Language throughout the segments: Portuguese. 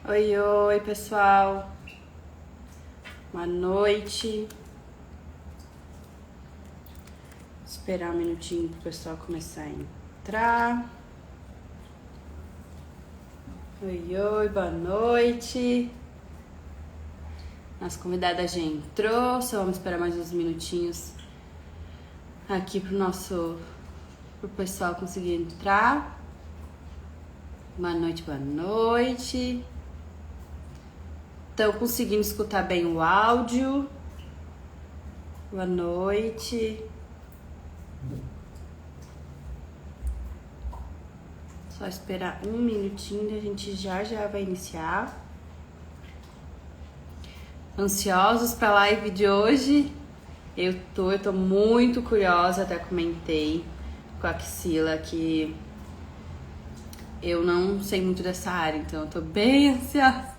Oi, oi, pessoal. Boa noite. Esperar um minutinho pro pessoal começar a entrar. Oi, oi, boa noite. Nossa convidada já entrou, só vamos esperar mais uns minutinhos aqui pro pessoal conseguir entrar. Boa noite, boa noite. Estão conseguindo escutar bem o áudio? Boa noite. Só esperar um minutinho e a gente já vai iniciar. Ansiosos para a live de hoje? Eu tô muito curiosa, até comentei com a Xila que eu não sei muito dessa área, então eu tô bem ansiosa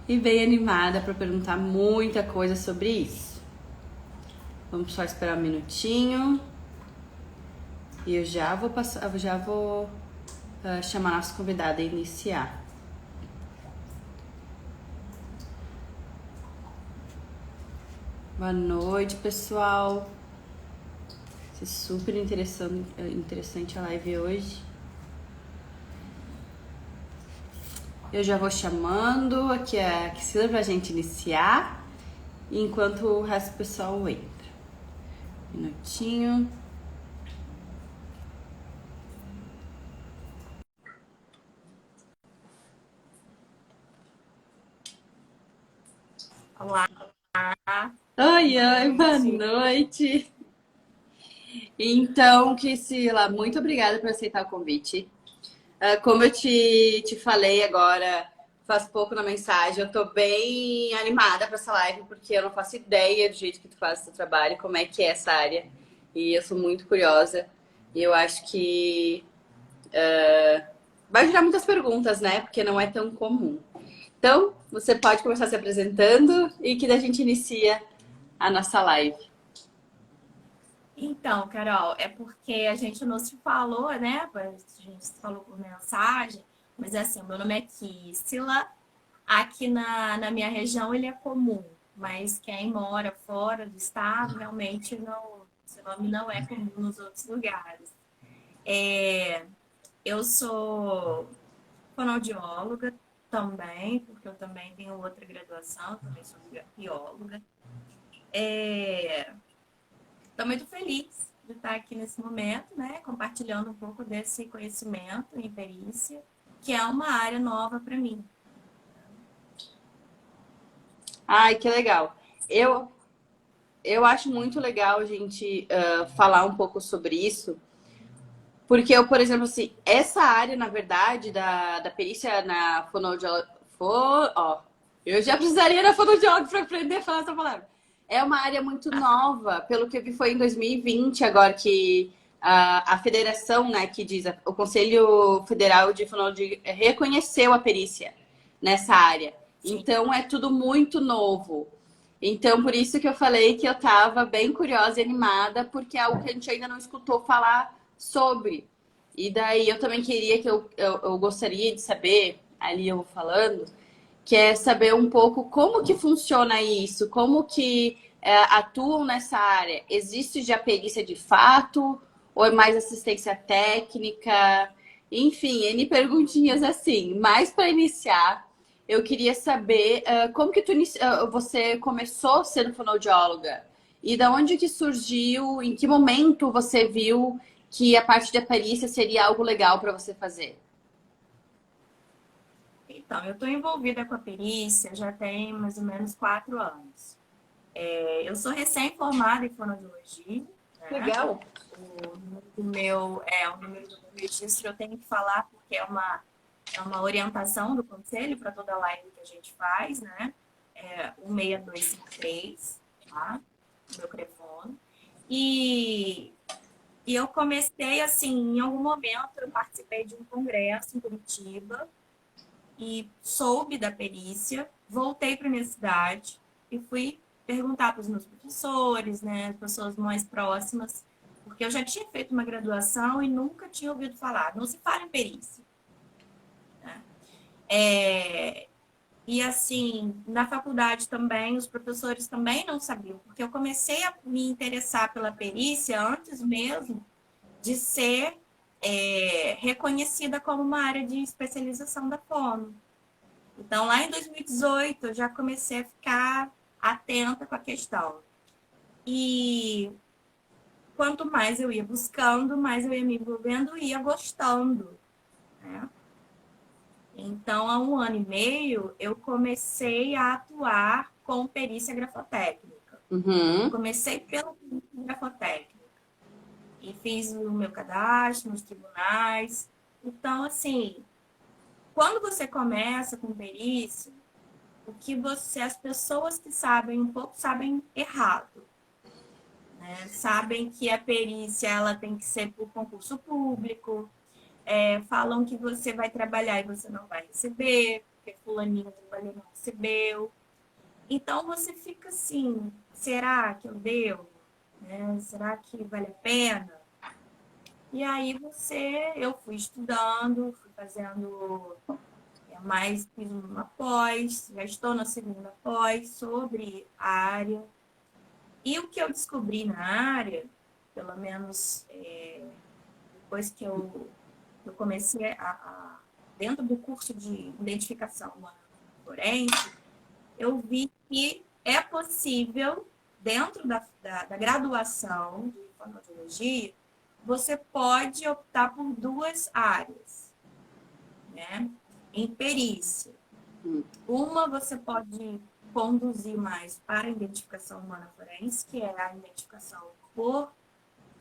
e bem animada para perguntar muita coisa sobre isso. Vamos só esperar um minutinho e eu já vou chamar a nossa convidada e iniciar. Boa noite, pessoal. Vai ser super interessante a live hoje. Eu já vou chamando aqui a Xila pra gente iniciar, enquanto o resto do pessoal entra. Um minutinho. Olá. Oi, oi, boa noite. Então, Priscila, muito obrigada por aceitar o convite. Como eu te falei agora, faz pouco na mensagem, eu tô bem animada para essa live, porque eu não faço ideia do jeito que tu faz o seu trabalho, como é que é essa área. E eu sou muito curiosa. E eu acho que vai gerar muitas perguntas, né? Porque não é tão comum. Então, você pode começar se apresentando e que daí a gente inicia a nossa live. Então, Carol, é porque a gente não se falou, né? A gente se falou por mensagem, mas assim, meu nome é Kissila. Aqui na minha região ele é comum, mas quem mora fora do estado realmente não, esse nome não é comum nos outros lugares. É, eu sou fonoaudióloga também, porque eu também tenho outra graduação, também sou bióloga. Estou muito feliz de estar aqui nesse momento, né, compartilhando um pouco desse conhecimento em perícia, que é uma área nova para mim. Ai, que legal. Eu, eu acho muito legal a gente falar um pouco sobre isso, porque eu, por exemplo, assim, essa área, na verdade, da perícia na fonoaudiologia, ó, eu já precisaria da fonoaudióloga para aprender a falar essa palavra. É uma área muito nova, pelo que eu vi foi em 2020, agora que a federação, né, que diz, o Conselho Federal de Fonoaudiologia reconheceu a perícia nessa área. Sim. Então é tudo muito novo. Então, por isso que eu falei que eu estava bem curiosa e animada, porque é algo que a gente ainda não escutou falar sobre. E daí eu também queria que eu gostaria de saber, ali eu vou falando, que é saber um pouco como que funciona isso, como que atuam nessa área. Existe já perícia de fato, ou é mais assistência técnica? Enfim, N perguntinhas assim. Mas para iniciar, eu queria saber como que você começou sendo fonoaudióloga? E da onde que surgiu, em que momento você viu que a parte de perícia seria algo legal para você fazer? Então, eu estou envolvida com a perícia já tem mais ou menos 4 anos. Eu sou recém-formada em fonoaudiologia, né? Legal. O número do meu registro eu tenho que falar porque é uma orientação do conselho para toda live que a gente faz, né? É 16253, tá? O meu telefone. E, e eu comecei assim, em algum momento eu participei de um congresso em Curitiba e soube da perícia, voltei para minha cidade e fui perguntar para os meus professores, né, pessoas mais próximas, porque eu já tinha feito uma graduação e nunca tinha ouvido falar. Não se fala em perícia, né? E assim, na faculdade também, os professores também não sabiam, porque eu comecei a me interessar pela perícia antes mesmo de ser reconhecida como uma área de especialização da fono. Então, lá em 2018, eu já comecei a ficar atenta com a questão. E quanto mais eu ia buscando, mais eu ia me envolvendo e ia gostando, né? Então, há 1 ano e meio, eu comecei a atuar com perícia grafotécnica. Uhum. Comecei pela perícia grafotécnica e fiz o meu cadastro nos tribunais. Então, assim, quando você começa com perícia, as pessoas que sabem um pouco sabem errado, né? Sabem que a perícia ela tem que ser por concurso público, falam que você vai trabalhar e você não vai receber, porque fulaninho trabalhou e não recebeu. Então você fica assim, será que eu devo? Né? Será que vale a pena? E aí eu fui estudando, fui fazendo fiz uma pós, já estou na segunda pós sobre a área. E o que eu descobri na área, pelo menos depois que eu comecei dentro do curso de identificação humana forense, eu vi que é possível, dentro da graduação de fonoaudiologia, você pode optar por 2 áreas, né? Em perícia. Uma você pode conduzir mais para a identificação humana forense, que é a identificação por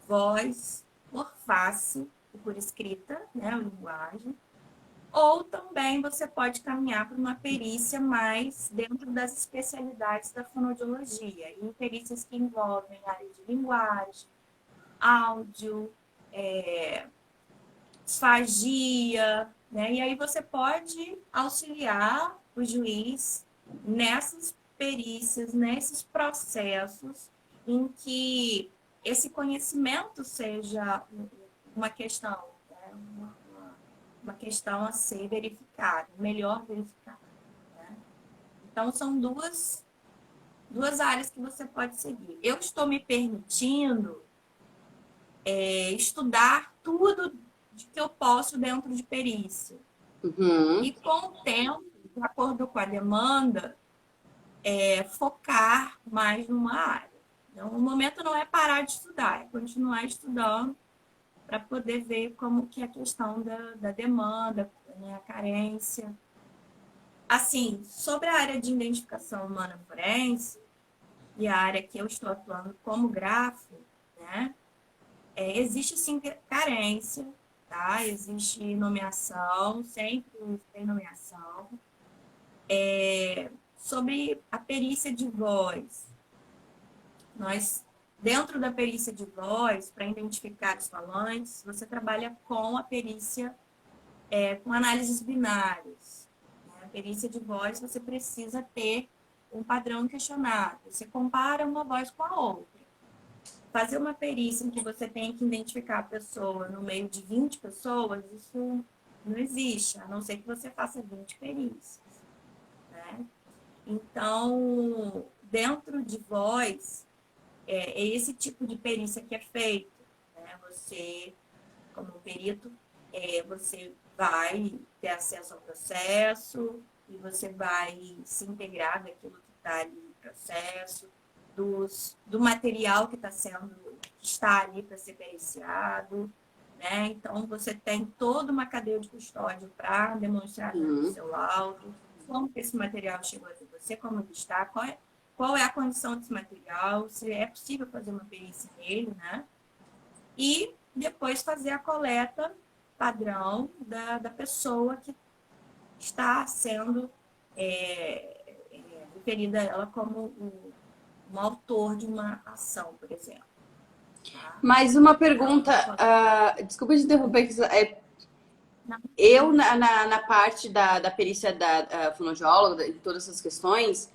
voz, por face e por escrita, né, a linguagem. Ou também você pode caminhar para uma perícia mais dentro das especialidades da fonoaudiologia, em perícias que envolvem área de linguagem, áudio, disfagia, né? E aí você pode auxiliar o juiz nessas perícias, nesses processos em que esse conhecimento seja uma questão, né? uma questão a ser verificada, melhor verificada. Né? Então, são duas áreas que você pode seguir. Eu estou me permitindo estudar tudo que eu posso dentro de perícia. Uhum. E com o tempo, de acordo com a demanda, focar mais numa área. Então, o momento não é parar de estudar, é continuar estudando para poder ver como que é a questão da demanda, né, a carência. Assim, sobre a área de identificação humana forense, e a área que eu estou atuando como grafo, né, existe sim carência, tá? Existe nomeação, sempre tem nomeação. Sobre a perícia de voz, dentro da perícia de voz, para identificar os falantes, você trabalha com a perícia, com análises binárias. Né? A perícia de voz, você precisa ter um padrão questionado. Você compara uma voz com a outra. Fazer uma perícia em que você tem que identificar a pessoa no meio de 20 pessoas, isso não existe, a não ser que você faça 20 perícias. Né? Então, dentro de voz, é esse tipo de perícia que é feito. Né? Você, como perito, você vai ter acesso ao processo e você vai se integrar daquilo que está ali no processo, do material que está ali para ser periciado. Né? Então, você tem toda uma cadeia de custódia para demonstrar no seu laudo, como que esse material chegou até você, como ele está, qual é a condição desse material, se é possível fazer uma perícia nele, né? E depois fazer a coleta padrão da pessoa que está sendo referida a ela como um autor de uma ação, por exemplo. Tá? Mais uma pergunta, desculpa te interromper, eu na parte da perícia da fonoaudióloga, de todas essas questões,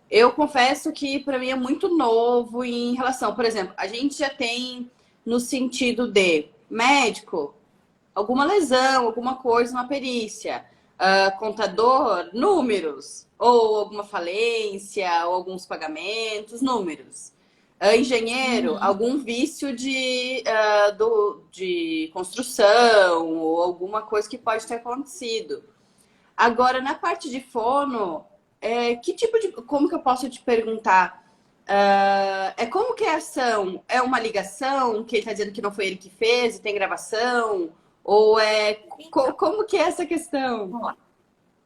eu confesso que para mim é muito novo em relação, por exemplo, a gente já tem no sentido de médico, alguma lesão, alguma coisa, uma perícia. Contador, números. Ou alguma falência, ou alguns pagamentos, números. Engenheiro, Uhum. algum vício de construção, ou alguma coisa que pode ter acontecido. Agora, na parte de fono, que tipo de. Como que eu posso te perguntar? Como que é a ação? É uma ligação que ele está dizendo que não foi ele que fez e tem gravação? Ou Então, como que é essa questão? ó,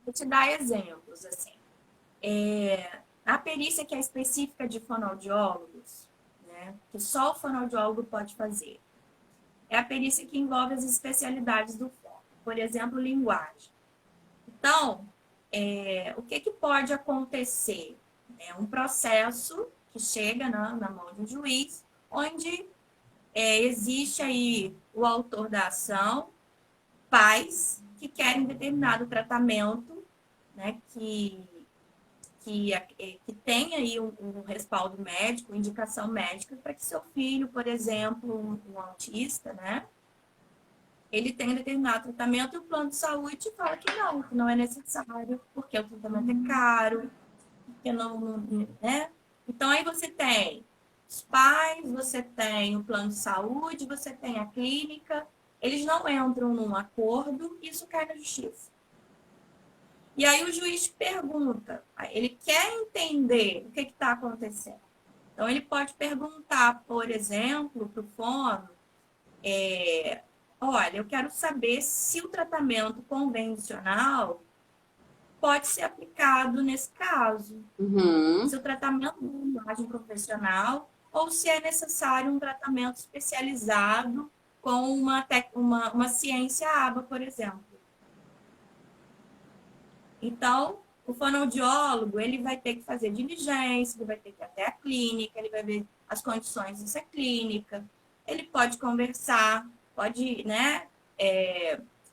vou te dar exemplos, assim. A perícia que é específica de fonoaudiólogos, né, que só o fonoaudiólogo pode fazer, é a perícia que envolve as especialidades do fono. Por exemplo, linguagem. Então, o que, que pode acontecer? É um processo que chega na mão de um juiz, onde existe aí o autor da ação, pais que querem determinado tratamento, né, que tenha aí um respaldo médico, indicação médica, para que seu filho, por exemplo, um autista, né, ele tenha determinado tratamento e o plano de saúde fala que não é necessário, porque o tratamento é caro, porque né? Então aí você tem os pais, você tem o plano de saúde, você tem a clínica, eles não entram num acordo, isso cai na justiça. E aí o juiz pergunta, ele quer entender o que está acontecendo. Então ele pode perguntar, por exemplo, para o fono, olha, eu quero saber se o tratamento convencional pode ser aplicado nesse caso. Uhum. Se o tratamento de imagem profissional ou se é necessário um tratamento especializado com uma ciência ABA, por exemplo. Então, o fonoaudiólogo, ele vai ter que fazer diligência, ele vai ter que ir até a clínica, ele vai ver as condições dessa clínica, ele pode conversar, pode, né,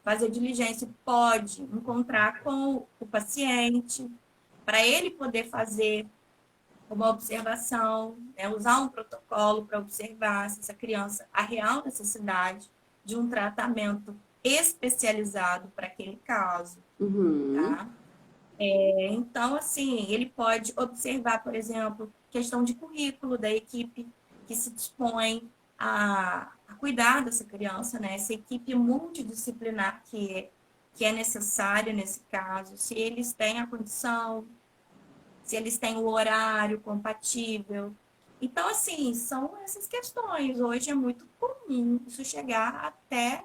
fazer diligência, pode encontrar com o paciente, para ele poder fazer uma observação, né, usar um protocolo para observar se essa criança a real necessidade de um tratamento especializado para aquele caso, Uhum. tá? Então, assim, ele pode observar, por exemplo, questão de currículo da equipe que se dispõe a cuidar dessa criança, né? Essa equipe multidisciplinar que é necessária nesse caso, se eles têm a condição, se eles têm o horário compatível. Então, assim, são essas questões. Hoje é muito comum isso chegar até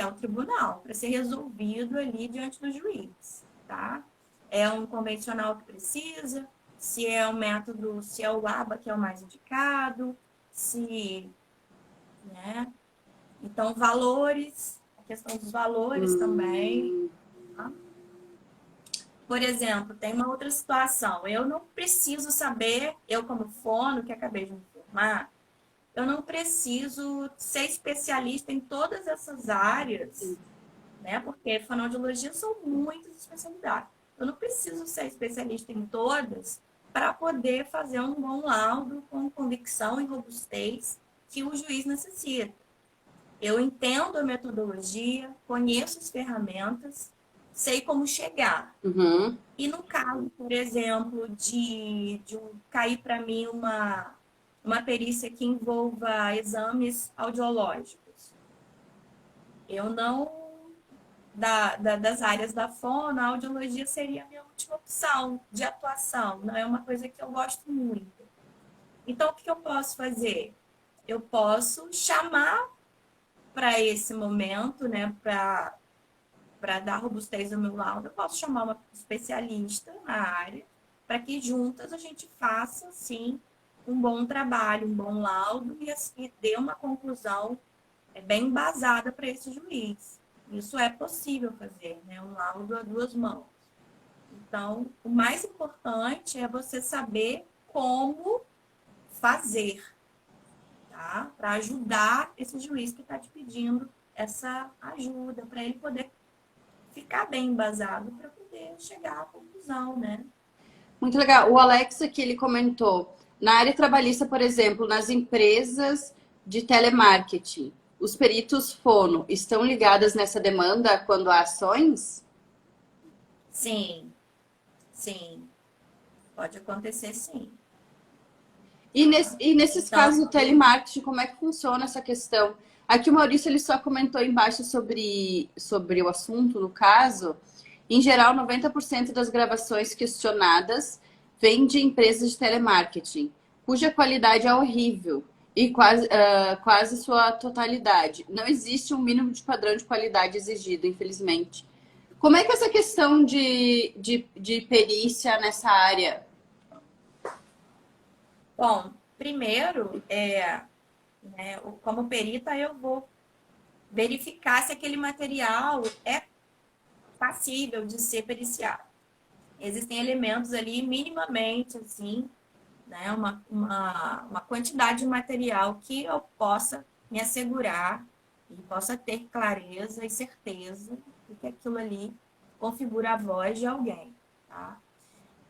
o tribunal, para ser resolvido ali diante do juiz, tá? É um convencional que precisa, se é o método, se é o ABA que é o mais indicado, se, né? Então, valores, a questão dos valores também, Hum. tá? Por exemplo, tem uma outra situação. Eu não preciso saber, eu como fono, que acabei de me formar, eu não preciso ser especialista em todas essas áreas, né? Porque fonoaudiologia são muitas especialidades. Eu não preciso ser especialista em todas para poder fazer um bom laudo com convicção e robustez que o juiz necessita. Eu entendo a metodologia, conheço as ferramentas, sei como chegar. Uhum. E no caso, por exemplo, cair para mim uma perícia que envolva exames audiológicos, eu não, das áreas da fono, a audiologia seria a minha última opção de atuação, não é uma coisa que eu gosto muito. Então, o que eu posso fazer? Eu posso chamar para esse momento, né, para dar robustez ao meu laudo, eu posso chamar uma especialista na área para que juntas a gente faça, sim, um bom trabalho, um bom laudo e assim, dê uma conclusão bem embasada para esse juiz. Isso é possível fazer, né? Um laudo a duas mãos. Então, o mais importante é você saber como fazer, tá? Para ajudar esse juiz que está te pedindo essa ajuda, para ele poder ficar bem embasado para poder chegar à conclusão, né? Muito legal. O Alex aqui, ele comentou, na área trabalhista, por exemplo, nas empresas de telemarketing, os peritos fono estão ligados nessa demanda quando há ações? Sim, sim. Pode acontecer, sim. E nesses Então, casos do telemarketing, como é que funciona essa questão? Aqui o Maurício ele só comentou embaixo sobre o assunto, no caso. Em geral, 90% das gravações questionadas vêm de empresas de telemarketing, cuja qualidade é horrível e quase sua totalidade. Não existe um mínimo de padrão de qualidade exigido, infelizmente. Como é que é essa questão de perícia nessa área? bom, primeiro, né, como perita, eu vou verificar se aquele material é passível de ser periciado. Existem elementos ali, minimamente, assim, né, uma quantidade de material que eu possa me assegurar e possa ter clareza e certeza de que aquilo ali configura a voz de alguém, tá?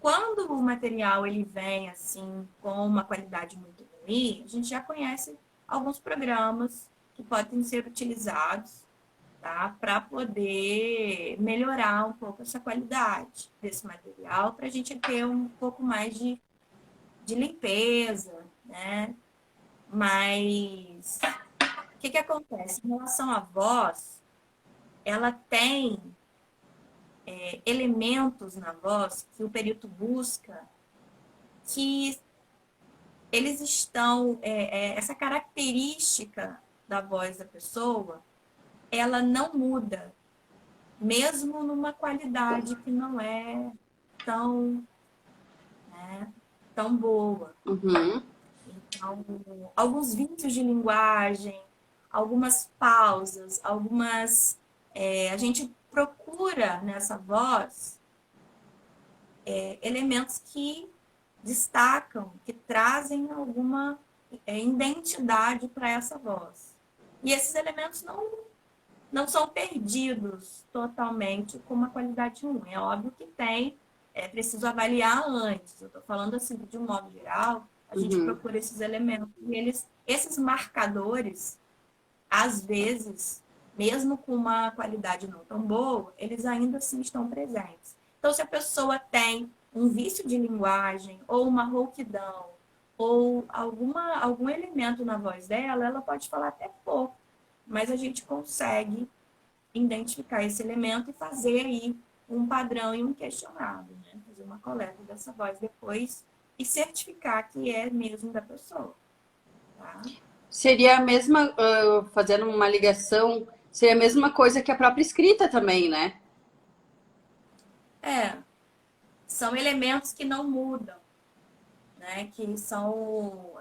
Quando o material ele vem assim com uma qualidade muito ruim, a gente já conhece alguns programas que podem ser utilizados, tá? Para poder melhorar um pouco essa qualidade desse material, para a gente ter um pouco mais de limpeza, né? Mas o que acontece? Em relação à voz, ela tem elementos na voz que o perito busca que eles estão, essa característica da voz da pessoa, ela não muda, mesmo numa qualidade que não é tão, né, tão boa. Uhum. Então, alguns vícios de linguagem, algumas pausas, a gente procura nessa voz elementos que destacam, que trazem alguma identidade para essa voz. E esses elementos não são perdidos totalmente com uma qualidade ruim. É óbvio que tem, é preciso avaliar antes. Eu estou falando assim, de um modo geral, a gente Uhum. procura esses elementos. E esses marcadores, às vezes, mesmo com uma qualidade não tão boa, eles ainda assim estão presentes. Então, se a pessoa tem um vício de linguagem, ou uma rouquidão, ou algum elemento na voz dela, ela pode falar até pouco, mas a gente consegue identificar esse elemento e fazer aí um padrão e um questionário, né? Fazer uma coleta dessa voz depois e certificar que é mesmo da pessoa, tá? Seria a mesma, fazendo uma ligação, seria a mesma coisa que a própria escrita também, né? É, são elementos que não mudam, né? Que são,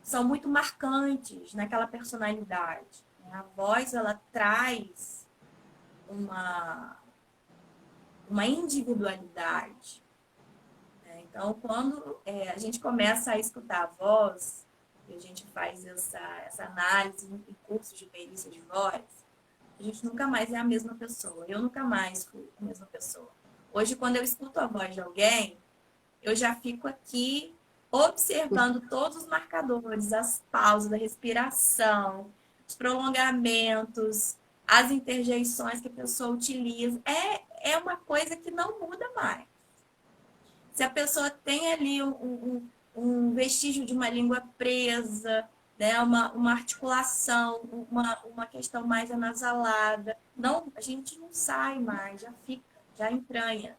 são muito marcantes naquela personalidade. Né? A voz, ela traz uma, uma individualidade. Né? Então, quando a gente começa a escutar a voz, e a gente faz essa análise em cursos de perícia de voz, a gente nunca mais é a mesma pessoa. Eu nunca mais fui a mesma pessoa. Hoje, quando eu escuto a voz de alguém, eu já fico aqui observando todos os marcadores, as pausas da respiração, os prolongamentos, as interjeições que a pessoa utiliza. É uma coisa que não muda mais. Se a pessoa tem ali um vestígio de uma língua presa, né, uma articulação, uma questão mais anasalada, não, a gente não sai mais, já fica, já entranha.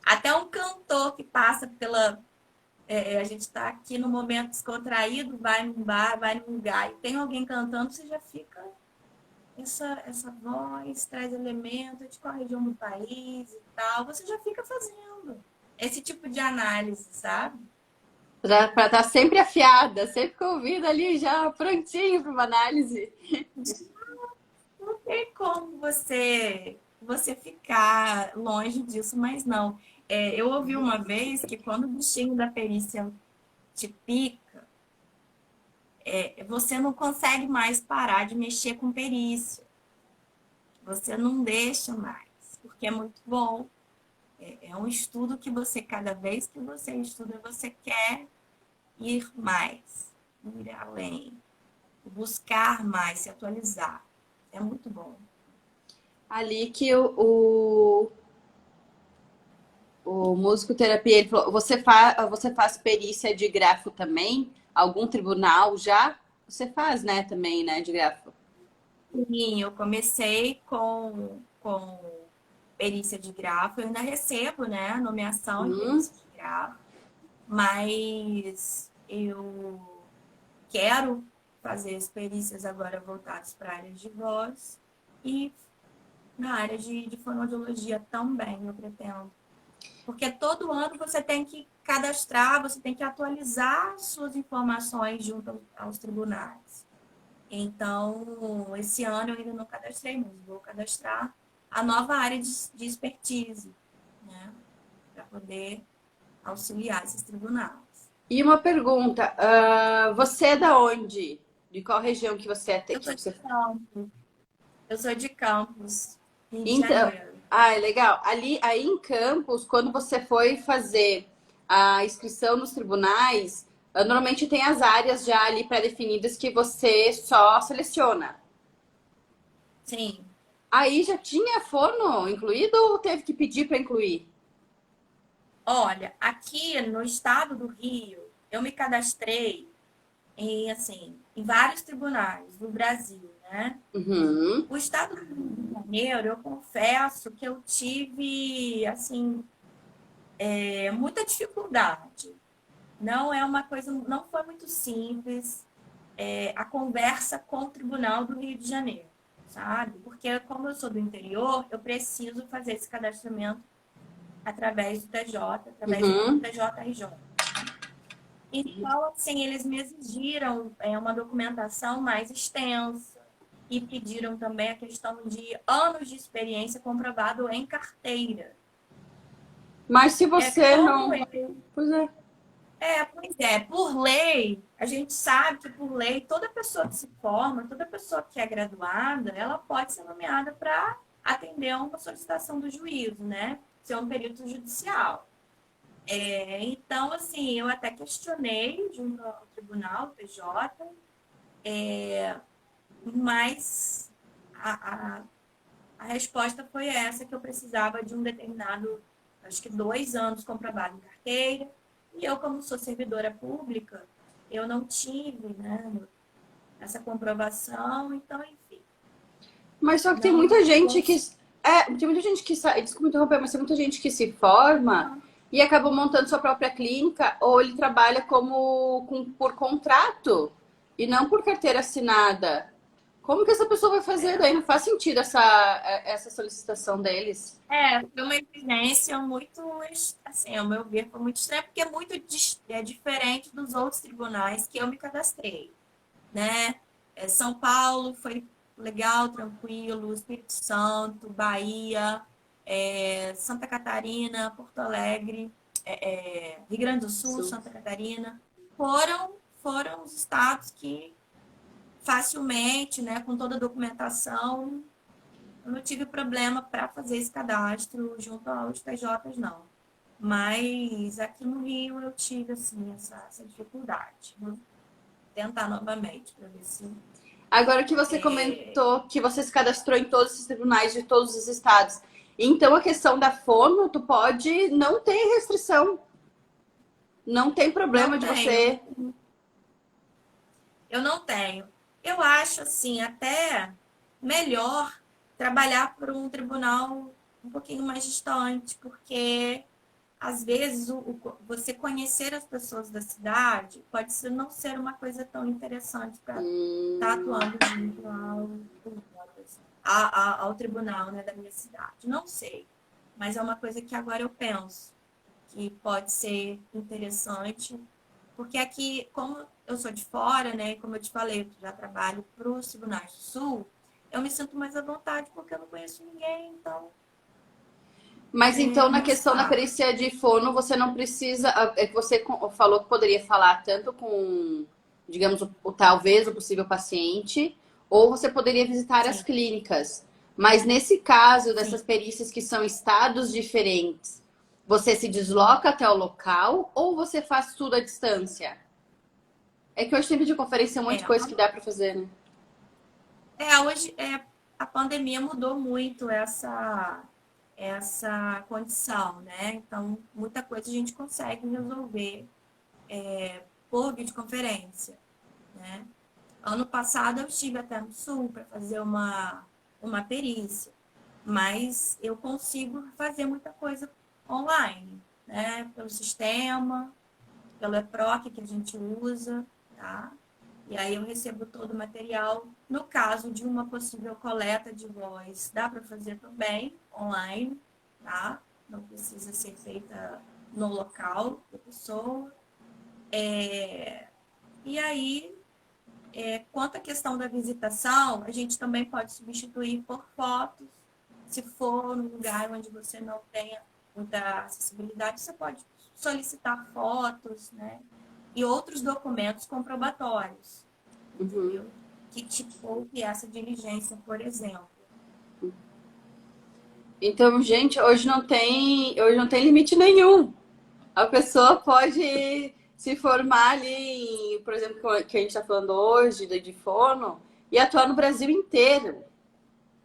Até um cantor que passa pela. A gente está aqui no momento descontraído, vai num bar, vai num lugar, e tem alguém cantando, você já fica. Essa voz traz elementos de qual região do país e tal, você já fica fazendo esse tipo de análise, sabe? Para estar sempre afiada, sempre com o ouvido ali já prontinho para uma análise. Não tem como você ficar longe disso, mas não. Eu ouvi uma vez que quando o bichinho da perícia te pica, você não consegue mais parar de mexer com perícia. Você não deixa mais, porque é muito bom. É um estudo que você, cada vez que você estuda, você quer ir mais. ir além, buscar mais, se atualizar. É muito bom. Ali que o musicoterapia, ele falou, você faz perícia de grafo também? Algum tribunal já? Você faz, né, também, né, de grafo? Sim, eu comecei com perícia de grafo, eu ainda recebo, né, nomeação em Hum, perícia de grafo, mas eu quero fazer as perícias agora voltadas para a área de voz e na área de fonoaudiologia também, eu pretendo. Porque todo ano você tem que cadastrar, você tem que atualizar suas informações junto aos tribunais. Então, esse ano eu ainda não cadastrei, mas vou cadastrar a nova área de expertise, né? Para poder auxiliar esses tribunais. e uma pergunta, você é da onde? De qual região que você é? Eu Que sou de você... Campos, eu sou de Campos, Rio de Então, Janeiro. é legal. Ali, aí em Campos, quando você foi fazer a inscrição nos tribunais, normalmente tem as áreas já ali pré-definidas que você só seleciona. Sim. Aí já tinha forno incluído ou teve que pedir para incluir? Olha, aqui no estado do Rio, eu me cadastrei em, assim, em vários tribunais do Brasil, né? Uhum. O estado do Rio de Janeiro, eu confesso que eu tive, assim, muita dificuldade. Não é uma coisa, não foi muito simples a conversa com o Tribunal do Rio de Janeiro, sabe? Porque como eu sou do interior, eu preciso fazer esse cadastramento através do TJ, através do Uhum. TJRJ. Então, assim, eles me exigiram uma documentação mais extensa e pediram também a questão de anos de experiência comprovado em carteira. Mas se É você como não. eu. Pois é. Pois é, por lei, a gente sabe que por lei, toda pessoa que se forma, toda pessoa que é graduada, ela pode ser nomeada para atender a uma solicitação do juízo, né? Ser um perito judicial. Então, assim, eu até questionei junto ao tribunal, TJ, mas a, a, a resposta foi essa, que eu precisava de um determinado, acho que 2 anos comprovado em carteira, e eu, como sou servidora pública, eu não tive, né, essa comprovação, então, enfim, Mas só que tem muita não gente que. consegui. Tem muita gente que sai. Desculpa interromper, mas tem muita gente que se forma e acaba montando sua própria clínica ou ele trabalha por contrato e não por carteira assinada. Como que essa pessoa vai fazer? Daí não faz sentido essa solicitação deles. Foi uma experiência muito, assim, ao meu ver, foi muito estranha, porque é muito diferente dos outros tribunais que eu me cadastrei, né? São Paulo foi legal, tranquilo, Espírito Santo, Bahia, Santa Catarina, Porto Alegre, Rio Grande do Sul, Isso. Santa Catarina, foram os estados que facilmente, né, com toda a documentação, eu não tive problema para fazer esse cadastro junto aos TJs, não. Mas aqui no Rio eu tive assim, essa dificuldade. Vou tentar novamente para ver se. Agora que você comentou que você se cadastrou em todos esses tribunais de todos os estados. Então a questão da fono, tu pode não ter restrição. Não tem Não problema de tenho. você. Eu não tenho. Eu acho assim, até melhor trabalhar por um tribunal um pouquinho mais distante, porque às vezes você conhecer as pessoas da cidade pode não ser uma coisa tão interessante para estar atuando junto ao tribunal, né, da minha cidade. Não sei, mas é uma coisa que agora eu penso que pode ser interessante, porque aqui, como eu sou de fora, né, como eu te falei, eu já trabalho para os tribunais do Sul, eu me sinto mais à vontade porque eu não conheço ninguém, então Mas então, é na mais questão da fácil. perícia de fono, você não precisa. É que você falou que poderia falar tanto com, digamos, talvez o possível paciente, ou você poderia visitar as Sim, clínicas. Mas nesse caso, dessas sim. perícias que são estados diferentes, você se desloca até o local ou você faz tudo à distância? É que hoje tem videoconferência, é um monte de coisa que dá para fazer, né? Hoje a pandemia mudou muito essa condição, né? Então, muita coisa a gente consegue resolver por videoconferência, né? Ano passado eu estive até no Sul para fazer uma perícia, mas eu consigo fazer muita coisa online, né? Pelo sistema, pelo EPROC que a gente usa, tá? E aí eu recebo todo o material. No caso de uma possível coleta de voz, dá para fazer também online, tá? Não precisa ser feita no local da pessoa. E aí, quanto à questão da visitação, a gente também pode substituir por fotos. Se for num lugar onde você não tenha muita acessibilidade, você pode solicitar fotos, né? E outros documentos comprobatórios, entendeu? Que te poupe essa diligência, por exemplo. Então, gente, hoje não tem limite nenhum. A pessoa pode se formar ali, por exemplo, que a gente está falando hoje, de fono, e atuar no Brasil inteiro.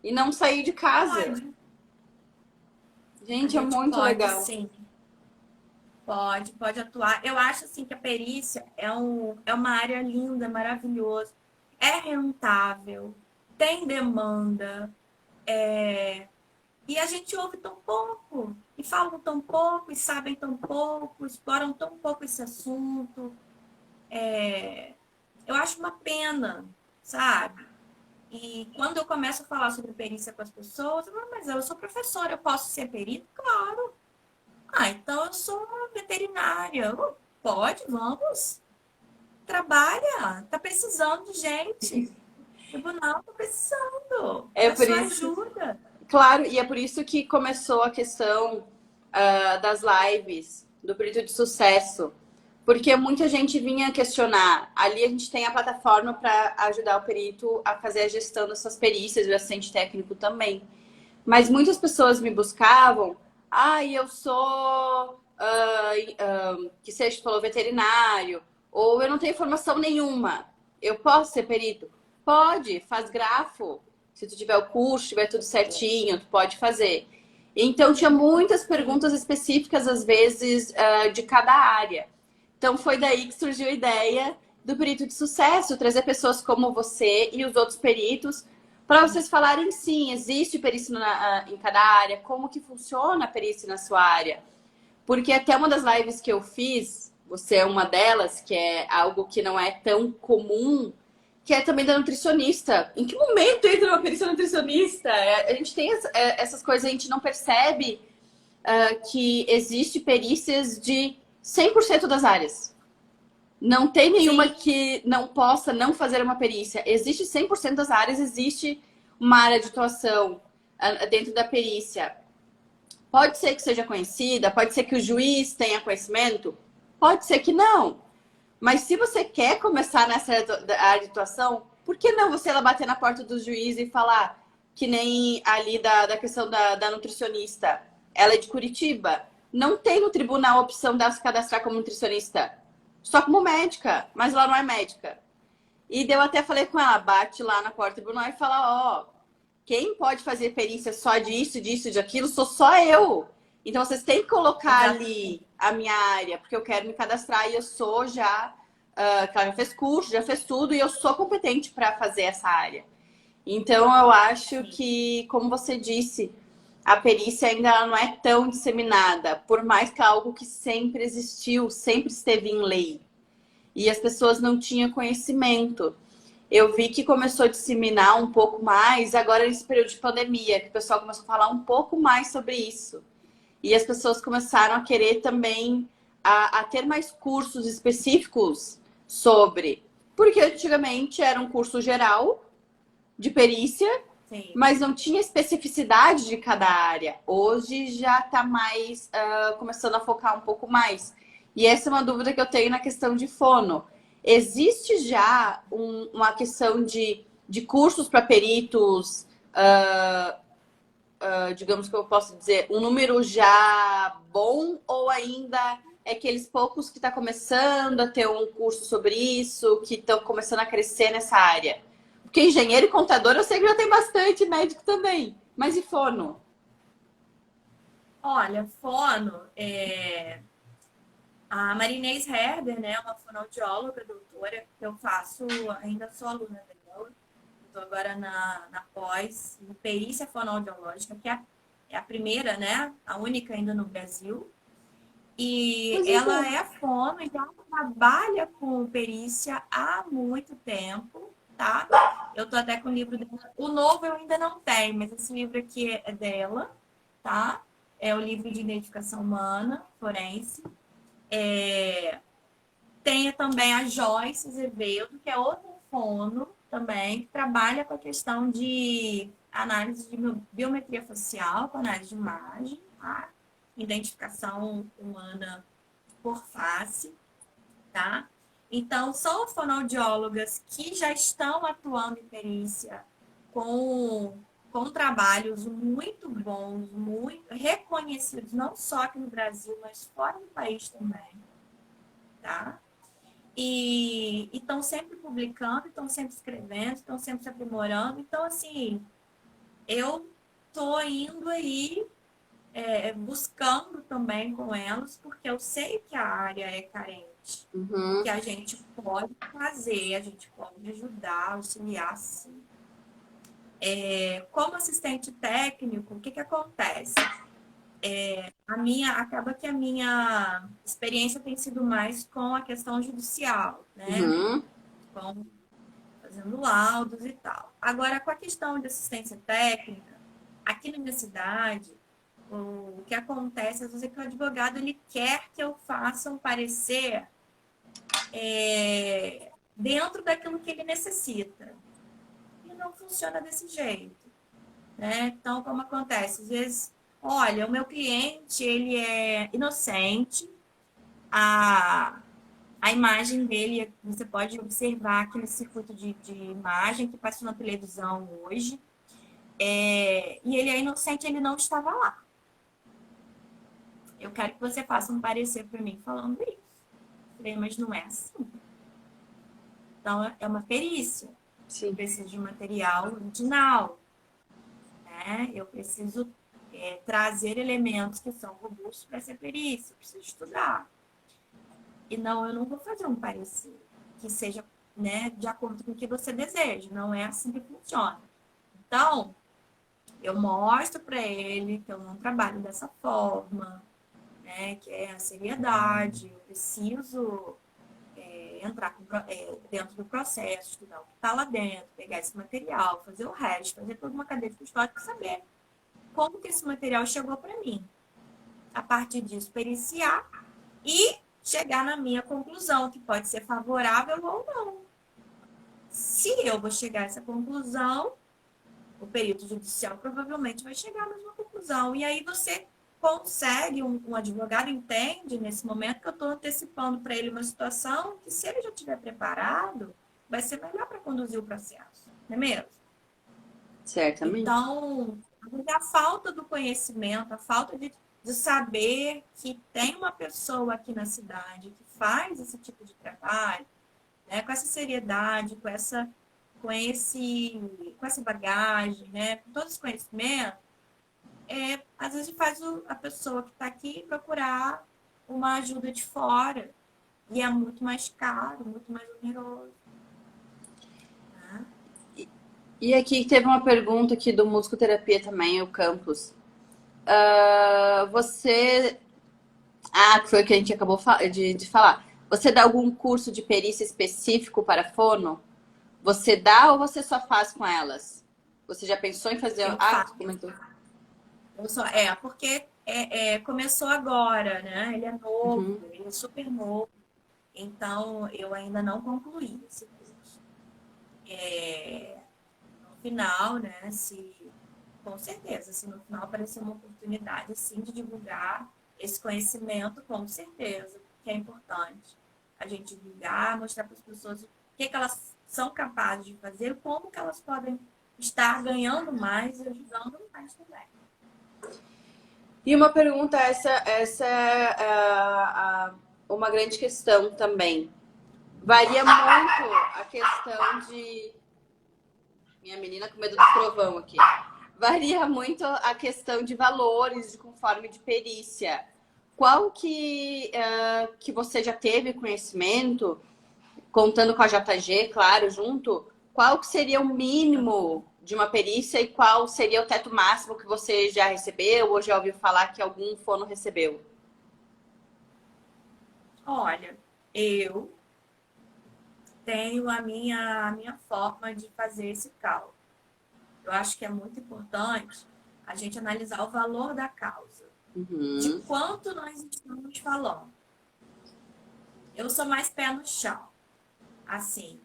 E não sair de casa. Pode. A Gente, é gente muito pode, legal. sim. Pode atuar. Eu acho assim que a perícia é uma área linda, maravilhosa, é rentável, tem demanda, e a gente ouve tão pouco, e falam tão pouco, e sabem tão pouco, exploram tão pouco esse assunto. Eu acho uma pena, sabe? E quando eu começo a falar sobre perícia com as pessoas, mas eu sou professora, eu posso ser perito? Claro. Então eu sou veterinária. Pode, vamos. Trabalha. Tá precisando de gente. O tribunal tá precisando É da por sua isso, ajuda. claro, e é por isso que começou a questão das lives, do perito de sucesso. Porque muita gente vinha questionar. Ali a gente tem a plataforma para ajudar o perito a fazer a gestão das suas perícias, o assistente técnico também. Mas muitas pessoas me buscavam. Eu sou, que seja, falou veterinário, ou eu não tenho formação nenhuma. Eu posso ser perito? Pode, faz grafo. Se tu tiver o curso, tiver tudo certinho, tu pode fazer. Então, tinha muitas perguntas específicas, às vezes, de cada área. Então, foi daí que surgiu a ideia do perito de sucesso, trazer pessoas como você e os outros peritos para vocês falarem, sim, existe perícia em cada área, como que funciona a perícia na sua área. Porque até uma das lives que eu fiz, você é uma delas, que é algo que não é tão comum, que é também da nutricionista. Em que momento entra uma perícia nutricionista? A gente tem essas coisas, a gente não percebe que existe perícias de 100% das áreas. Não tem nenhuma Sim. que não possa não fazer uma perícia. Existe 100% das áreas, existe uma área de atuação dentro da perícia. Pode ser que seja conhecida, pode ser que o juiz tenha conhecimento, pode ser que não. Mas se você quer começar nessa área de atuação, por que não você lá bater na porta do juiz e falar que nem ali da questão da nutricionista? Ela é de Curitiba. Não tem no tribunal a opção de se cadastrar como nutricionista. Só como médica, mas lá não é médica. E eu até falei com ela, bate lá na porta do tribunal e fala, quem pode fazer perícia só disso, disso, de aquilo, sou só eu. Então vocês têm que colocar ali a minha área, porque eu quero me cadastrar e eu sou já, que ela já fez curso, já fez tudo e eu sou competente para fazer essa área. Então eu acho que, como você disse, a perícia ainda não é tão disseminada, por mais que é algo que sempre existiu, sempre esteve em lei. E as pessoas não tinham conhecimento. Eu vi que começou a disseminar um pouco mais agora nesse período de pandemia, que o pessoal começou a falar um pouco mais sobre isso. E as pessoas começaram a querer também a ter mais cursos específicos sobre. Porque antigamente era um curso geral de perícia, Sim. mas não tinha especificidade de cada área. Hoje já está mais começando a focar um pouco mais. E essa é uma dúvida que eu tenho na questão de fono. Existe já uma questão de cursos para peritos, digamos que eu posso dizer, um número já bom ou ainda é aqueles poucos que estão começando a ter um curso sobre isso, que estão começando a crescer nessa área? Porque engenheiro e contador eu sei que já tem bastante, médico também. Mas e fono? Olha, fono, a Marinês Herder, né, é uma fonoaudióloga, doutora, que eu faço, ainda sou aluna dela. Estou agora na pós, em perícia fonoaudiológica, que é a primeira, né, a única ainda no Brasil. E Pois ela então. é fono, então ela trabalha com perícia há muito tempo, tá? Eu tô até com o livro dela. O novo eu ainda não tenho, mas esse livro aqui é dela, tá? É o livro de identificação humana, forense. Tem também a Joyce Azevedo, que é outra fono também, que trabalha com a questão de análise de biometria facial, com análise de imagem, tá? Identificação humana por face, tá? Então, são fonoaudiólogas que já estão atuando em perícia com, com trabalhos muito bons, muito reconhecidos, não só aqui no Brasil, mas fora do país também, tá? E estão sempre publicando, estão sempre escrevendo, estão sempre se aprimorando. Então, assim, eu tô indo aí buscando também com elas, porque eu sei que a área é carente, Uhum. que a gente pode fazer, a gente pode ajudar, auxiliar, sim. Como assistente técnico, o que acontece? Acaba que a minha experiência tem sido mais com a questão judicial, né? Uhum. Com, fazendo laudos e tal. Agora, com a questão de assistência técnica, aqui na minha cidade, o que acontece às vezes é que o advogado ele quer que eu faça um parecer dentro daquilo que ele necessita. E não funciona desse jeito, né? Então, como acontece? Às vezes, olha, o meu cliente, ele é inocente, a, a imagem dele, você pode observar aqui no circuito de imagem que passou na televisão hoje, e ele é inocente, ele não estava lá. Eu quero que você faça um parecer para mim falando isso. Eu falei, mas não é assim. Então, é uma perícia. Eu Sim. preciso de material original, né? Eu preciso trazer elementos que são robustos para essa perícia. Eu preciso estudar. E não, eu não vou fazer um parecer que seja, né, de acordo com o que você deseja. Não é assim que funciona. Então, eu mostro para ele que eu não trabalho dessa forma, né, que é a seriedade. Eu preciso entrar dentro do processo, estudar o que está lá dentro, pegar esse material, fazer o resto, fazer toda uma cadeia de custódia para saber como que esse material chegou para mim. A partir disso, periciar e chegar na minha conclusão, que pode ser favorável ou não. Se eu vou chegar a essa conclusão, o perito judicial provavelmente vai chegar à mesma conclusão. E aí você consegue, um advogado entende nesse momento que eu estou antecipando para ele uma situação que, se ele já estiver preparado, vai ser melhor para conduzir o processo, não é mesmo? Certamente. Então, a falta do conhecimento, a falta de saber que tem uma pessoa aqui na cidade que faz esse tipo de trabalho, né, com essa seriedade, com essa bagagem, né, com todo esse conhecimento, às vezes faz a pessoa que está aqui procurar uma ajuda de fora. E é muito mais caro, muito mais oneroso. Né? E aqui teve uma pergunta aqui do Musicoterapia também, o Campus. Você. Ah, que foi o que a gente acabou de falar. Você dá algum curso de perícia específico para fono? Você dá ou você só faz com elas? Você já pensou em fazer. Eu Ah, faço. tu comentou. Porque começou agora, né? Ele é novo, Uhum. ele é super novo. Então, eu ainda não concluí esse curso. No final, né? Com certeza, se no final aparecer uma oportunidade, assim, de divulgar esse conhecimento, com certeza, que é importante. A gente divulgar, mostrar para as pessoas o que elas são capazes de fazer, como que elas podem estar ganhando mais e ajudando mais também. E uma pergunta, essa é uma grande questão também. Varia muito a questão de... Minha menina com medo do trovão aqui. Varia muito a questão de valores de conforme de perícia. Qual que você já teve conhecimento, contando com a JG, claro, junto, qual que seria o mínimo de uma perícia e qual seria o teto máximo que você já recebeu ou já ouviu falar que algum fono recebeu? Olha, eu tenho a minha forma de fazer esse cálculo. Eu acho que é muito importante a gente analisar o valor da causa, de Uhum. quanto nós estamos falando. Eu sou mais pé no chão. Assim,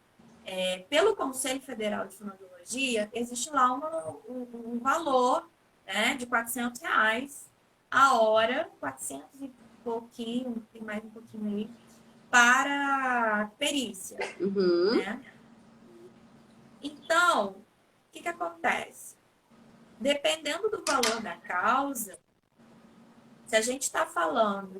pelo Conselho Federal de Fonoaudiologia, existe lá um valor, né, de R$ 400 a hora, 400 e pouquinho, tem mais um pouquinho aí, para perícia, Uhum. né? Então, o que acontece? Dependendo do valor da causa, se a gente está falando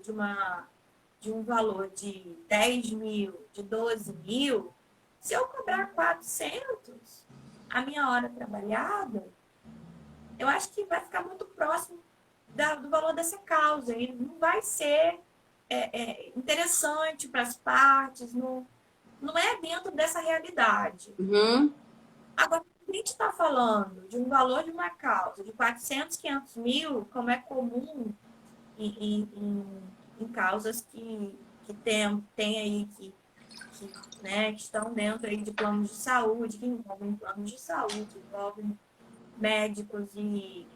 de um valor de 10 mil, de 12 mil, se eu cobrar 400 a minha hora trabalhada, eu acho que vai ficar muito próximo do valor dessa causa. E não vai ser interessante para as partes, não é dentro dessa realidade. Uhum. Agora, se a gente está falando de um valor de uma causa de 400, 500 mil, como é comum em causas que tem aí, né, que estão dentro aí de planos de saúde, que envolvem planos de saúde, envolvem médicos e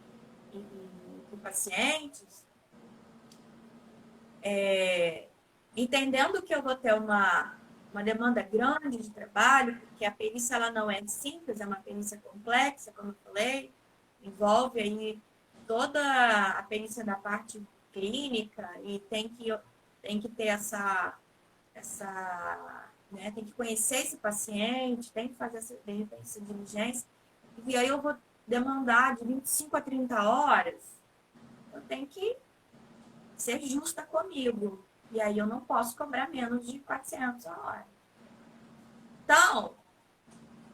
pacientes, entendendo que eu vou ter uma demanda grande de trabalho, porque a perícia ela não é simples, é uma perícia complexa, como eu falei, envolve aí toda a perícia da parte clínica e tem que ter né, tem que conhecer esse paciente, tem que fazer essa diligência. E aí eu vou demandar de 25 a 30 horas, eu tenho que ser justa comigo. E aí eu não posso cobrar menos de 400 a hora. Então,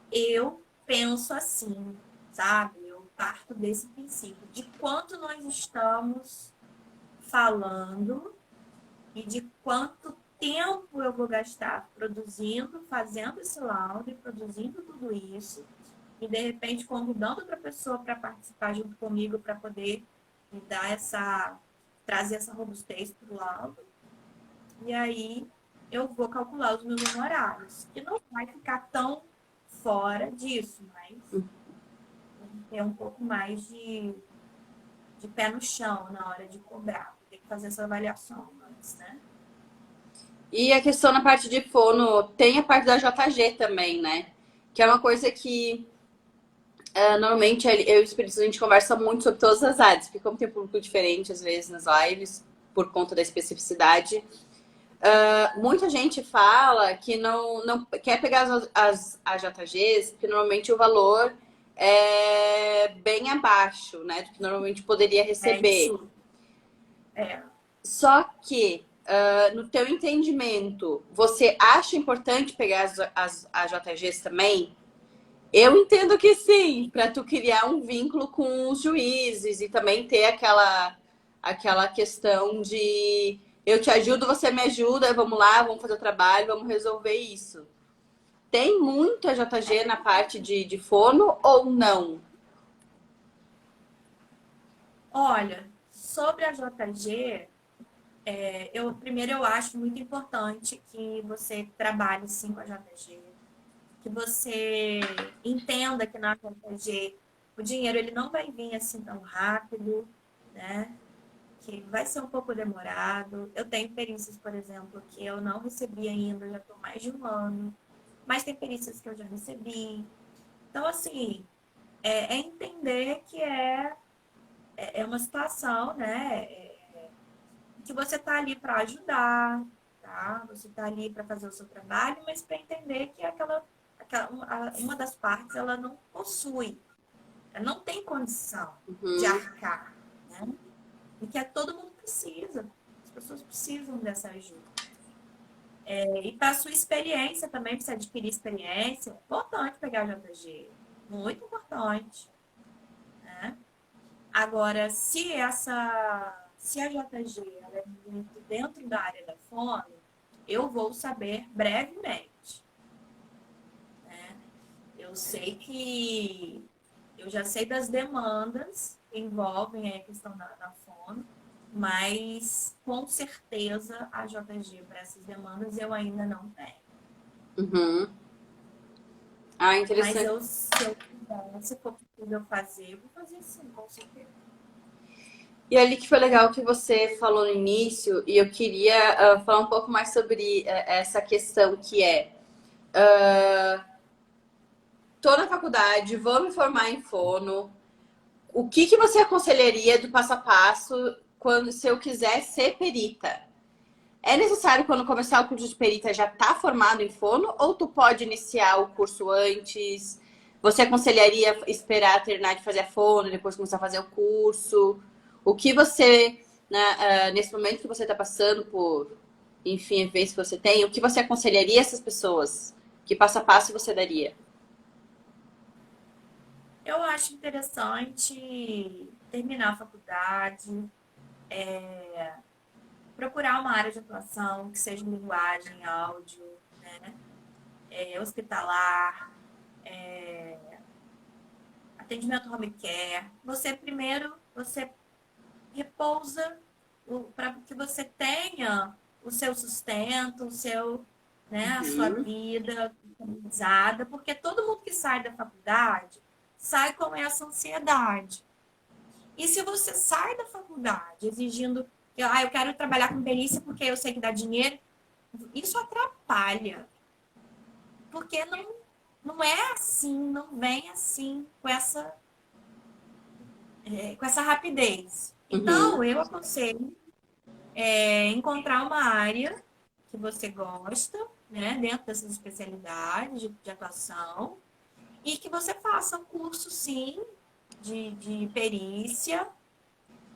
eu penso assim, sabe? Eu parto desse princípio de quanto nós estamos falando e de quanto tempo eu vou gastar produzindo, fazendo esse laudo e produzindo tudo isso. E, de repente, convidando outra pessoa para participar junto comigo para poder me dar trazer essa robustez para o laudo. E aí eu vou calcular os meus honorários, que não vai ficar tão fora disso, mas ter um pouco mais de pé no chão na hora de cobrar. Tem que fazer essa avaliação antes, né? E a questão na parte de fono, tem a parte da JG também, né? Que é uma coisa que normalmente eu e o Espírito Santo, a gente conversa muito sobre todas as áreas, porque como tem público diferente às vezes nas lives, por conta da especificidade, muita gente fala que não quer pegar as AJGs, porque normalmente o valor é bem abaixo, né? Do que normalmente poderia É receber. isso. É. Só que, no teu entendimento, você acha importante pegar as AJGs também? Eu entendo que sim, para tu criar um vínculo com os juízes e também ter aquela questão de eu te ajudo, você me ajuda, vamos lá, vamos fazer o trabalho, vamos resolver isso. Tem muito a JG na parte de fono ou não? Olha, sobre a JG, primeiro eu acho muito importante que você trabalhe sim com a JG, que você entenda que na JG o dinheiro ele não vai vir assim tão rápido, né? Que vai ser um pouco demorado. Eu tenho perícias, por exemplo, que eu não recebi ainda, já estou mais de um ano, mas tem perícias que eu já recebi. Então, assim, é entender que é uma situação, né? Que você está ali para ajudar, tá? Você está ali para fazer o seu trabalho, mas para entender que uma das partes ela não possui, ela não tem condição de Uhum. arcar, né? E que todo mundo precisa, as pessoas precisam dessa ajuda. E para a sua experiência também, para você adquirir experiência, é importante pegar o JG. Muito importante. Né? Agora, se a JG ela é muito dentro da área da fono, eu vou saber brevemente. Né? Eu sei que eu já sei das demandas que envolvem a questão da fono, mas com certeza a JG para essas demandas eu ainda não tenho. Uhum. Ah, Mas interessante. se eu quiser, se for possível fazer, eu vou fazer sim, com certeza. E ali que foi legal que você falou no início, e eu queria falar um pouco mais sobre essa questão que é tô na faculdade, vou me formar em fono. O que você aconselharia do passo a passo quando se eu quiser ser perita? É necessário quando começar o curso de perita já estar formado em fono ou tu pode iniciar o curso antes? Você aconselharia esperar terminar de fazer a fono e depois começar a fazer o curso? O que você, né, nesse momento que você está passando por, enfim, eventos que você tem, o que você aconselharia essas pessoas? Que passo a passo você daria? Eu acho interessante terminar a faculdade, procurar uma área de atuação que seja linguagem, áudio, né? Hospitalar, atendimento home care. Você primeiro, você repousa para que você tenha o seu sustento, o seu, né, a sua Uhum. vida organizada, porque todo mundo que sai da faculdade sai com essa ansiedade. E se você sai da faculdade exigindo que eu quero trabalhar com perícia porque eu sei que dá dinheiro, isso atrapalha. Porque não é assim, não vem assim com essa rapidez. Uhum. Então, eu aconselho encontrar uma área que você gosta, né, dentro dessas especialidades de atuação, e que você faça um curso, sim, de perícia,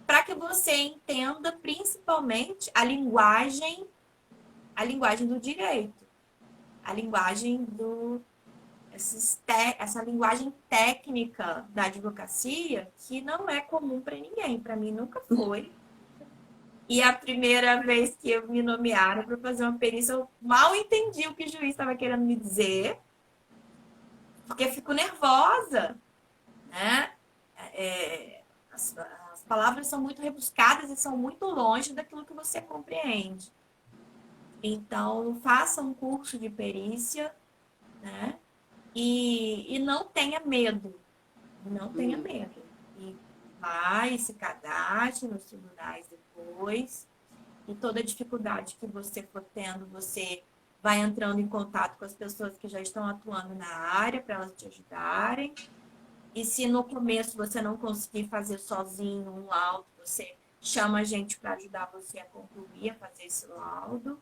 para que você entenda principalmente a linguagem do direito, a linguagem essa linguagem técnica da advocacia que não é comum para ninguém, para mim nunca foi. E a primeira vez que eu me nomearam para fazer uma perícia, eu mal entendi o que o juiz estava querendo me dizer, porque eu fico nervosa, né? É, as palavras são muito rebuscadas e são muito longe daquilo que você compreende. Então, faça um curso de perícia, né? E não tenha medo. Não tenha Uhum. medo. E vai, se cadastre nos tribunais depois. E toda dificuldade que você for tendo, você vai entrando em contato com as pessoas que já estão atuando na área para elas te ajudarem. E se no começo você não conseguir fazer sozinho um laudo, você chama a gente para ajudar você a concluir, a fazer esse laudo.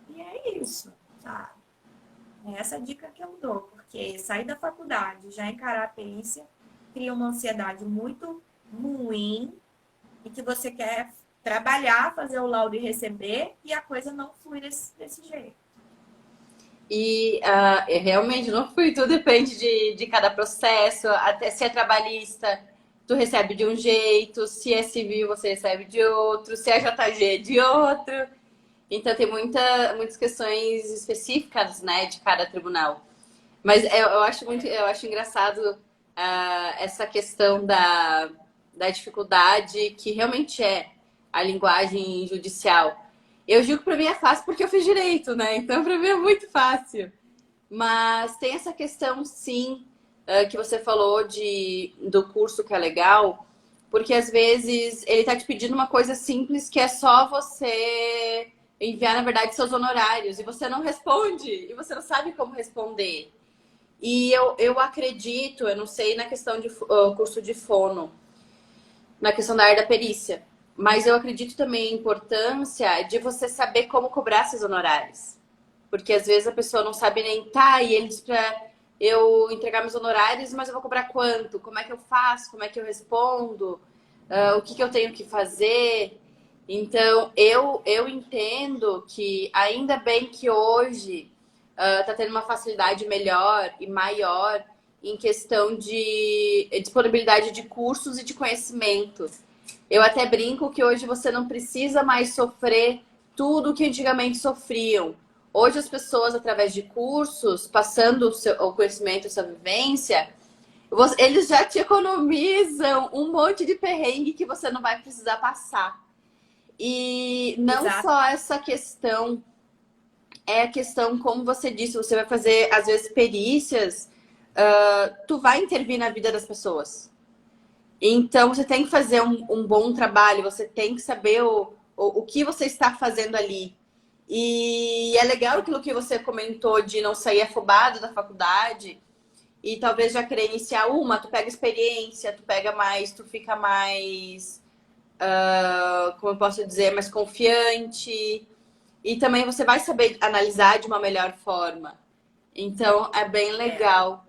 E é isso, sabe? É essa dica que eu dou, porque sair da faculdade, já encarar a perícia, cria uma ansiedade muito ruim e que você quer trabalhar, fazer o laudo e receber, e a coisa não flui desse jeito. E realmente não fui, tudo depende de cada processo, até se é trabalhista, tu recebe de um jeito, se é civil, você recebe de outro, se é JG, de outro. Então tem muitas questões específicas, né, de cada tribunal. Mas eu acho muito, eu acho engraçado essa questão da dificuldade que realmente é a linguagem judicial. Eu digo que para mim é fácil porque eu fiz direito, né? Então para mim é muito fácil. Mas tem essa questão, sim, que você falou do curso que é legal, porque às vezes ele tá te pedindo uma coisa simples que é só você enviar, na verdade, seus honorários e você não responde e você não sabe como responder. E eu acredito, eu não sei na questão de curso de fono, na questão da área da perícia, mas eu acredito também a importância de você saber como cobrar seus honorários. Porque às vezes a pessoa não sabe nem tá, e ele diz pra eu entregar meus honorários, mas eu vou cobrar quanto? Como é que eu faço? Como é que eu respondo? O que eu tenho que fazer? Então, eu entendo que ainda bem que hoje está tendo uma facilidade melhor e maior em questão de disponibilidade de cursos e de conhecimento. Eu até brinco que hoje você não precisa mais sofrer tudo que antigamente sofriam. Hoje as pessoas, através de cursos, passando o conhecimento, a sua vivência, eles já te economizam um monte de perrengue que você não vai precisar passar. E não Exato. só essa questão, é a questão, como você disse, você vai fazer, às vezes, perícias, tu vai intervir na vida das pessoas. Então, você tem que fazer um bom trabalho, você tem que saber o que você está fazendo ali. E é legal aquilo que você comentou de não sair afobado da faculdade e talvez já querer iniciar uma, tu pega experiência, tu pega mais, tu fica mais, como eu posso dizer, mais confiante. E também você vai saber analisar de uma melhor forma. Então, é bem É. legal.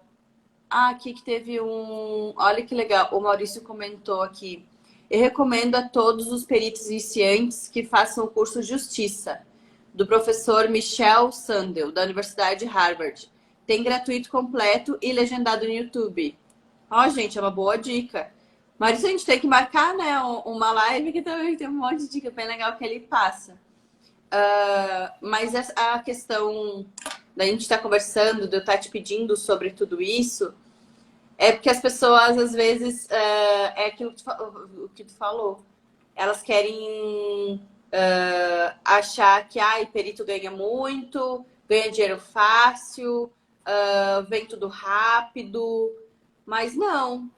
Ah, aqui que teve um. Olha que legal, o Maurício comentou aqui. Eu recomendo a todos os peritos iniciantes que façam o curso Justiça, do professor Michel Sandel, da Universidade de Harvard. Tem gratuito completo e legendado no YouTube. Ó, gente, é uma boa dica. Maurício, a gente tem que marcar, né, uma live que também tem um monte de dica bem legal que ele passa. Mas a questão da gente estar conversando, de eu estar te pedindo sobre tudo isso, é porque as pessoas, às vezes, é aquilo o que tu falou. Elas querem achar que perito ganha muito, ganha dinheiro fácil, vem tudo rápido. Mas não.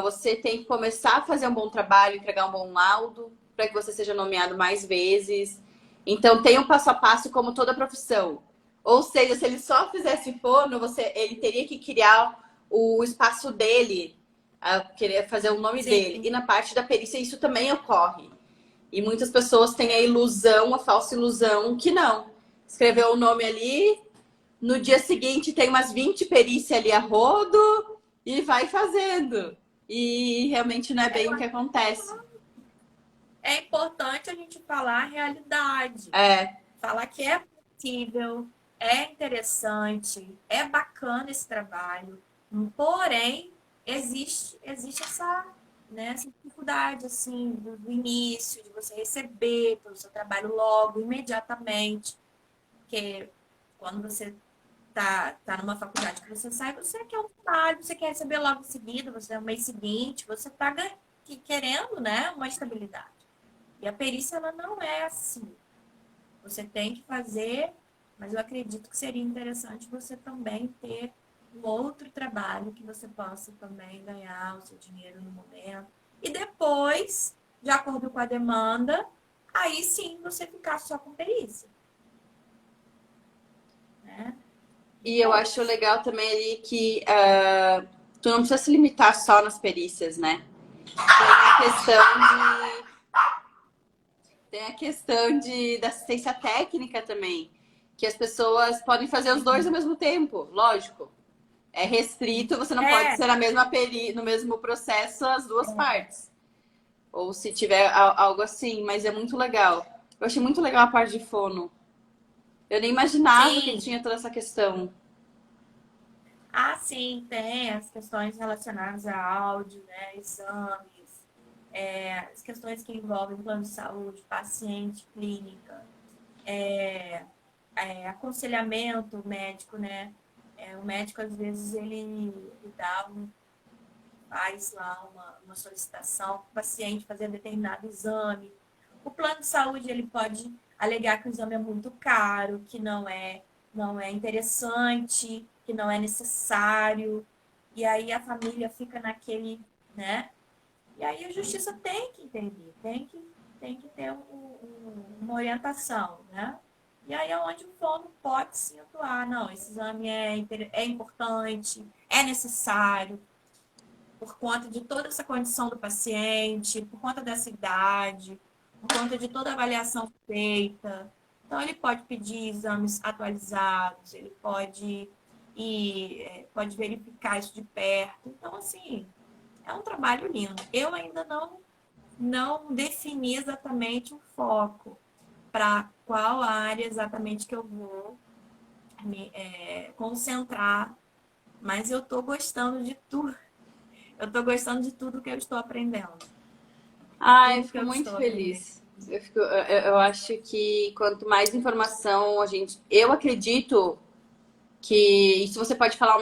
Você tem que começar a fazer um bom trabalho, entregar um bom laudo, para que você seja nomeado mais vezes. Então, tem um passo a passo, como toda profissão. Ou seja, se ele só fizesse fono, ele teria que criar o espaço dele, querer fazer o nome dele. Sim. E na parte da perícia, isso também ocorre. E muitas pessoas têm a ilusão, a falsa ilusão, que não. Escreveu o nome ali, no dia seguinte tem umas 20 perícias ali a rodo e vai fazendo. E realmente não é bem o que acontece. É importante a gente falar a realidade. É, Falar que é possível, é interessante, é bacana esse trabalho. Porém, existe essa dificuldade assim, do início, de você receber pelo seu trabalho logo, imediatamente. Porque quando você tá numa faculdade que você sai, você quer um trabalho, você quer receber logo em seguida, você é no mês seguinte, você está querendo, né, uma estabilidade. E a perícia, ela não é assim. Você tem que fazer, mas eu acredito que seria interessante você também ter um outro trabalho que você possa também ganhar o seu dinheiro no momento. E depois, de acordo com a demanda, aí sim você ficar só com perícia. Né? e eu acho legal também ali que tu não precisa se limitar só nas perícias, né? Tem a questão da assistência técnica também, que as pessoas podem fazer os dois ao mesmo tempo, lógico. É restrito, você não pode É, ser no mesmo processo as duas partes. Ou se tiver algo assim, mas é muito legal. Eu achei muito legal a parte de fono. Eu nem imaginava que sim. tinha toda essa questão. Ah, sim, tem as questões relacionadas a áudio, né, exames, as questões que envolvem plano de saúde, paciente, clínica, aconselhamento médico, né? O médico, às vezes, ele faz lá uma solicitação para o paciente fazer determinado exame. O plano de saúde, ele pode alegar que o exame é muito caro, que não é interessante, que não é necessário. E aí a família fica naquele, né? E aí a justiça tem que entender, tem que ter uma orientação, né? E aí é onde o fono pode sim atuar. Não, esse exame é importante, é necessário, por conta de toda essa condição do paciente, por conta dessa idade, por conta de toda a avaliação feita. Então, ele pode pedir exames atualizados, ele pode verificar isso de perto. Então, assim, é um trabalho lindo. Eu ainda não não defini exatamente o foco para qual área exatamente que eu vou me concentrar, mas eu estou gostando de tudo. Eu estou gostando de tudo que eu estou aprendendo. Ai, Tudo que fico eu muito estou aprendendo. feliz. Eu acho que quanto mais informação a gente. Eu acredito que isso você pode falar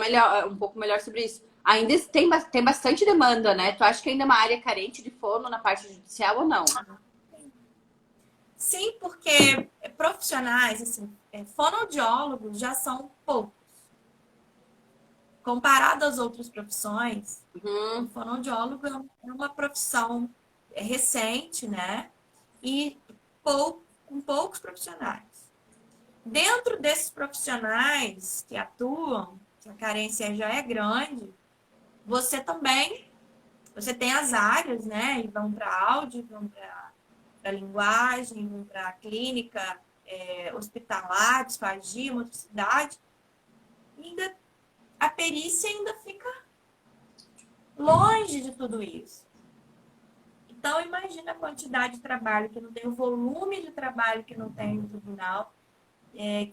um pouco melhor sobre isso. Ainda tem bastante demanda, né? Tu acha que ainda é uma área carente de fono na parte judicial ou não? Sim, porque profissionais, assim, fonoaudiólogos já são poucos. Comparado às outras profissões, o Uhum. fonoaudiólogo é uma profissão recente, né? E com poucos profissionais. Dentro desses profissionais que atuam, que a carência já é grande, você também, você tem as áreas, né? E vão para áudio, vão para linguagem, vão para clínica, hospitalar, disfagia, motricidade. Ainda, a perícia ainda fica longe de tudo isso. Então, imagina a quantidade de trabalho que não tem, o volume de trabalho que não tem no tribunal,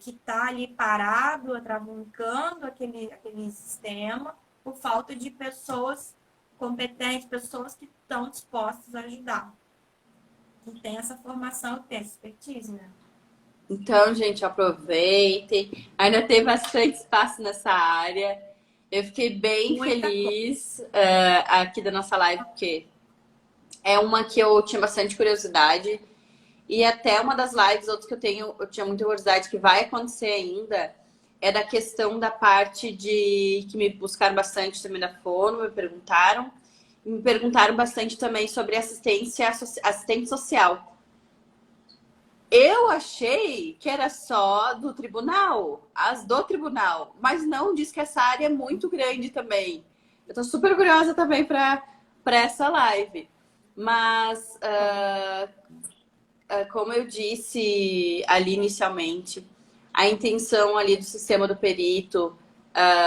que está ali parado, atravancando aquele sistema, por falta de pessoas competentes, pessoas que estão dispostas a ajudar. Que tem essa formação, que tem essa expertise, né? Então, gente, aproveitem. Ainda tem bastante espaço nessa área. Eu fiquei bem Muita coisa. feliz aqui da nossa live, porque é uma que eu tinha bastante curiosidade. E até uma das lives, outras que eu tinha muita curiosidade, que vai acontecer ainda, é da questão da parte de que me buscaram bastante também da Fono, me perguntaram bastante também sobre assistente social. Eu achei que era só do tribunal, as do tribunal, mas não, diz que essa área é muito grande também. Eu tô super curiosa também para essa live. Mas como eu disse ali inicialmente, a intenção ali do sistema do perito,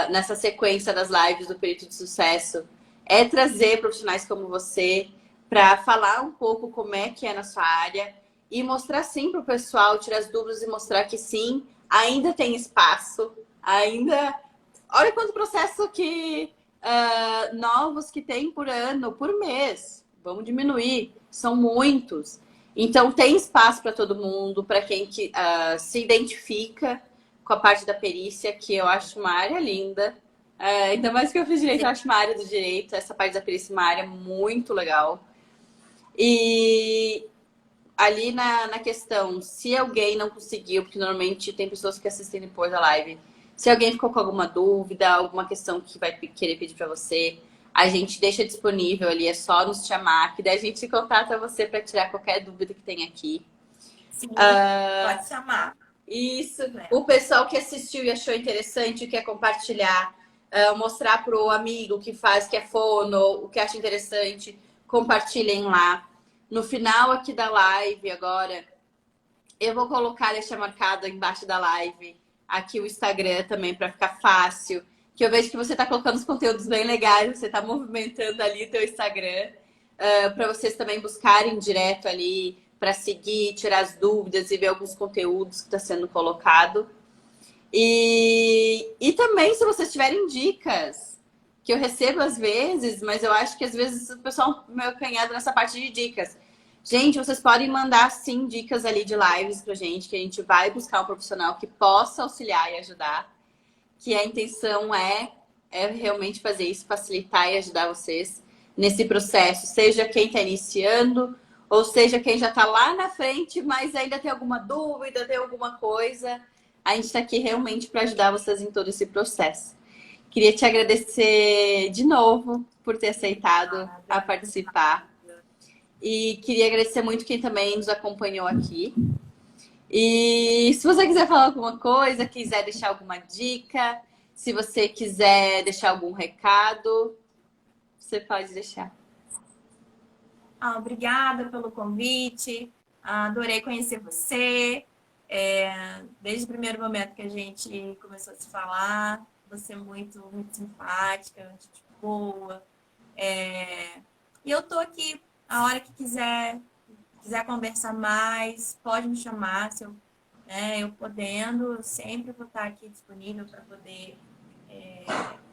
nessa sequência das lives do Perito de Sucesso, é trazer profissionais como você para falar um pouco como é que é na sua área e mostrar sim para o pessoal, tirar as dúvidas e mostrar que sim, ainda tem espaço, ainda. Olha quanto processo que novos que tem por ano, por mês. Vamos diminuir, são muitos. Então, tem espaço para todo mundo, para quem se identifica com a parte da perícia, que eu acho uma área linda. Ainda mais que eu fiz direito, eu acho uma área do direito, essa parte da perícia é uma área muito legal. E ali na questão, se alguém não conseguiu, porque normalmente tem pessoas que assistem depois da live, se alguém ficou com alguma dúvida, alguma questão que vai querer pedir para você, a gente deixa disponível ali, é só nos chamar, que daí a gente contata você para tirar qualquer dúvida que tem aqui. Sim, pode chamar. Isso, Né? o pessoal que assistiu e achou interessante, quer compartilhar, mostrar pro amigo que faz, que é fono, o que acha interessante, compartilhem lá. No final aqui da live agora, eu vou colocar, deixar marcado embaixo da live, aqui o Instagram também para ficar fácil. Que eu vejo que você está colocando os conteúdos bem legais, você está movimentando ali o teu Instagram, para vocês também buscarem direto ali, para seguir, tirar as dúvidas e ver alguns conteúdos que está sendo colocado. E também, se vocês tiverem dicas, que eu recebo às vezes, mas eu acho que às vezes o pessoal é meio acanhado nessa parte de dicas. Gente, vocês podem mandar sim dicas ali de lives pra gente, que a gente vai buscar um profissional que possa auxiliar e ajudar. Que a intenção é realmente fazer isso, facilitar e ajudar vocês nesse processo, seja quem está iniciando, ou seja quem já está lá na frente, mas ainda tem alguma dúvida, tem alguma coisa. A gente está aqui realmente para ajudar vocês em todo esse processo. Queria te agradecer de novo por ter aceitado a Obrigada. participar. E queria agradecer muito quem também nos acompanhou aqui. E se você quiser falar alguma coisa, quiser deixar alguma dica, se você quiser deixar algum recado, você pode deixar. Obrigada pelo convite. Adorei conhecer você. Desde o primeiro momento que a gente começou a se falar, você é muito simpática, gente boa. E eu tô aqui A hora que quiser conversar mais, pode me chamar. Se eu, né, eu podendo, eu sempre vou estar aqui disponível para poder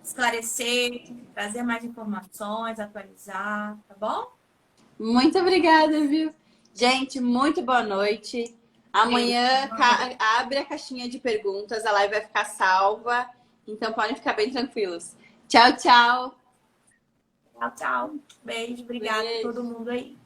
esclarecer, trazer mais informações, atualizar, tá bom? Muito obrigada, viu? Gente, muito boa noite. Beijo. Amanhã abre a caixinha de perguntas, a live vai ficar salva. Então podem ficar bem tranquilos. Tchau, tchau. Tchau, tchau. Beijo, obrigada a todo Beijo. mundo aí.